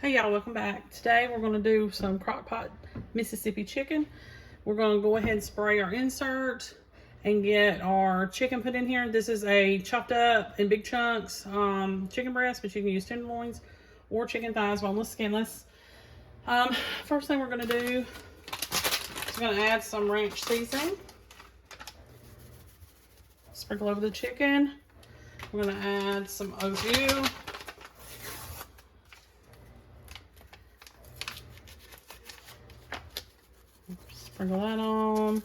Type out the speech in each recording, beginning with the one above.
Hey y'all, welcome back. Today we're going to do some Crockpot Mississippi chicken. We're going to go ahead and spray our insert and get our chicken put in here. This is a chopped up in big chunks chicken breast, but you can use tenderloins or chicken thighs, boneless, skinless. First thing we're going to do is going to add some ranch seasoning. Sprinkle over the chicken. We're going to add some au jus. Sprinkle that on.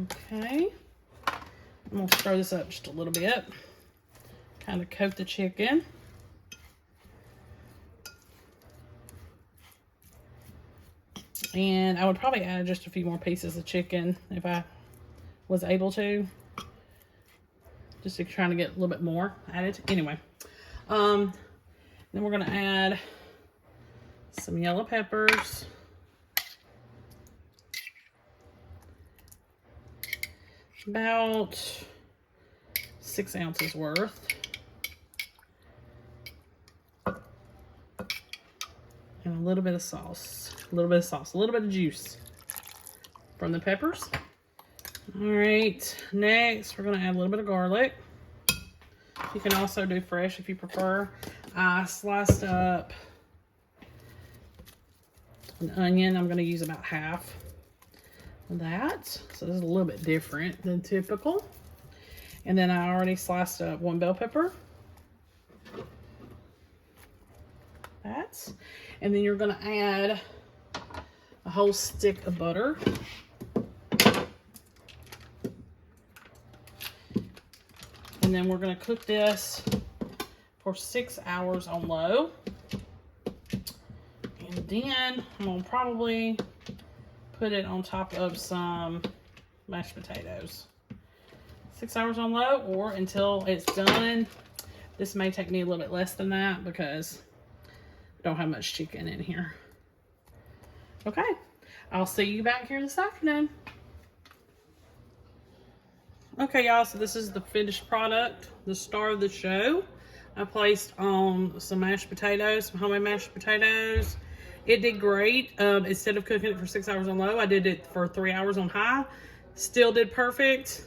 Okay. I'm going to throw this up just a little bit. Kind of coat the chicken. And I would probably add just a few more pieces of chicken if I was able to. Just to try to get a little bit more added. Anyway. Then we're going to add some yellow peppers. About 6 ounces worth. And a little bit of sauce. A little bit of juice from the peppers. All right, next we're gonna add a little bit of garlic. You can also do fresh if you prefer. I sliced up an onion. I'm gonna use about half that, so this is a little bit different than typical. And then I already sliced up 1 bell pepper. That, and then you're going to add a whole stick of butter. And then we're going to cook this for 6 hours on low. And then I'm going to probably put it on top of some mashed potatoes. 6 hours on low or until it's done. This may take me a little bit less than that because I don't have much chicken in here. Okay, I'll see you back here this afternoon. Okay, y'all, so this is the finished product, the star of the show. I placed on some mashed potatoes, some homemade mashed potatoes. It did great. Instead of cooking it for 6 hours on low, I did it for 3 hours on high. Still did perfect.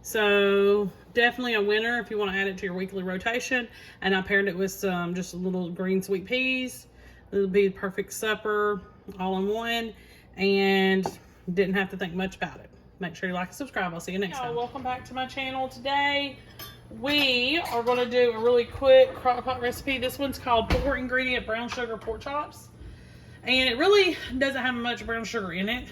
So definitely a winner if you want to add it to your weekly rotation. And I paired it with some just a little green sweet peas. It'll be a perfect supper all in one. And didn't have to think much about it. Make sure you like and subscribe. I'll see you next time. Welcome back to my channel. Today we are going to do a really quick crockpot recipe. This one's called 4-ingredient brown sugar pork chops. And it really doesn't have much brown sugar in it.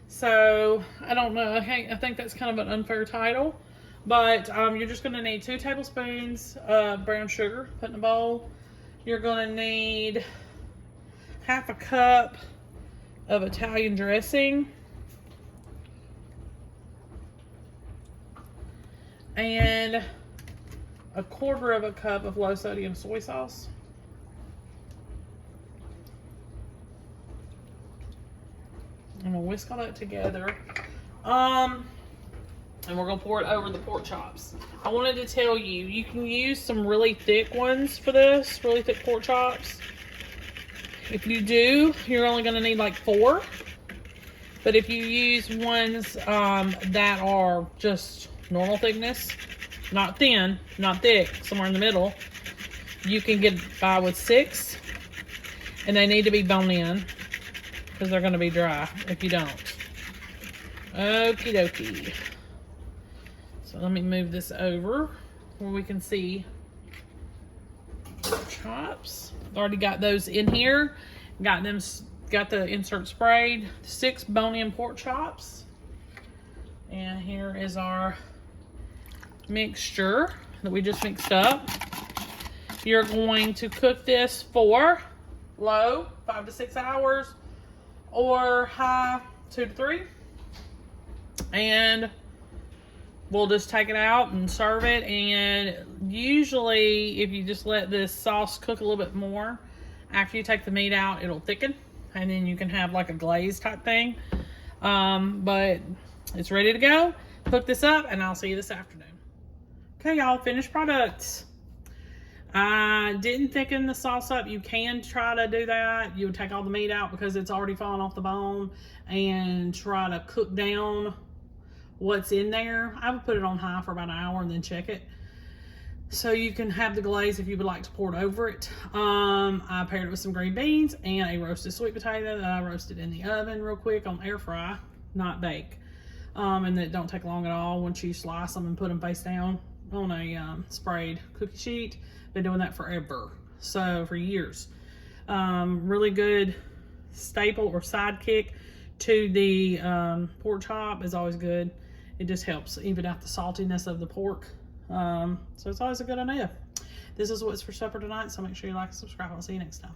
So, I don't know. I think that's kind of an unfair title. But you're just going to need 2 tablespoons of brown sugar put in a bowl. You're going to need half a cup of Italian dressing. And a 1/4 cup of low sodium soy sauce. I'm gonna whisk all that together. And we're gonna pour it over the pork chops. I wanted to tell you, you can use some really thick ones for this, really thick pork chops. If you do, you're only gonna need like 4. But if you use ones that are just normal thickness, not thin, not thick, somewhere in the middle, you can get by with 6. And they need to be bone in, because they're going to be dry if you don't. Okie dokie. So let me move this over where we can see chops. I've already got those in here. Got the insert sprayed. 6 bone-in pork chops. And here is our mixture that we just mixed up. You're going to cook this for low, 5 to 6 hours. Or high, 2 to 3. And we'll just take it out and serve it. And usually if you just let this sauce cook a little bit more, after you take the meat out, it'll thicken. And then you can have like a glaze type thing. But it's ready to go. Cook this up and I'll see you this afternoon. Okay, y'all, finished products. I didn't thicken the sauce up. You can try to do that. You would take all the meat out because it's already fallen off the bone and try to cook down what's in there. I would put it on high for about an hour and then check it. So you can have the glaze if you would like to pour it over it. I paired it with some green beans and a roasted sweet potato that I roasted in the oven real quick on air fry, not bake. And it don't take long at all once you slice them and put them face down on a sprayed cookie sheet. Been doing that forever, so for years. Really good staple or sidekick to the pork chop is always good. It just helps even out the saltiness of the pork. So it's always a good idea. This is what's for supper tonight, so make sure you like and subscribe. I'll see you next time.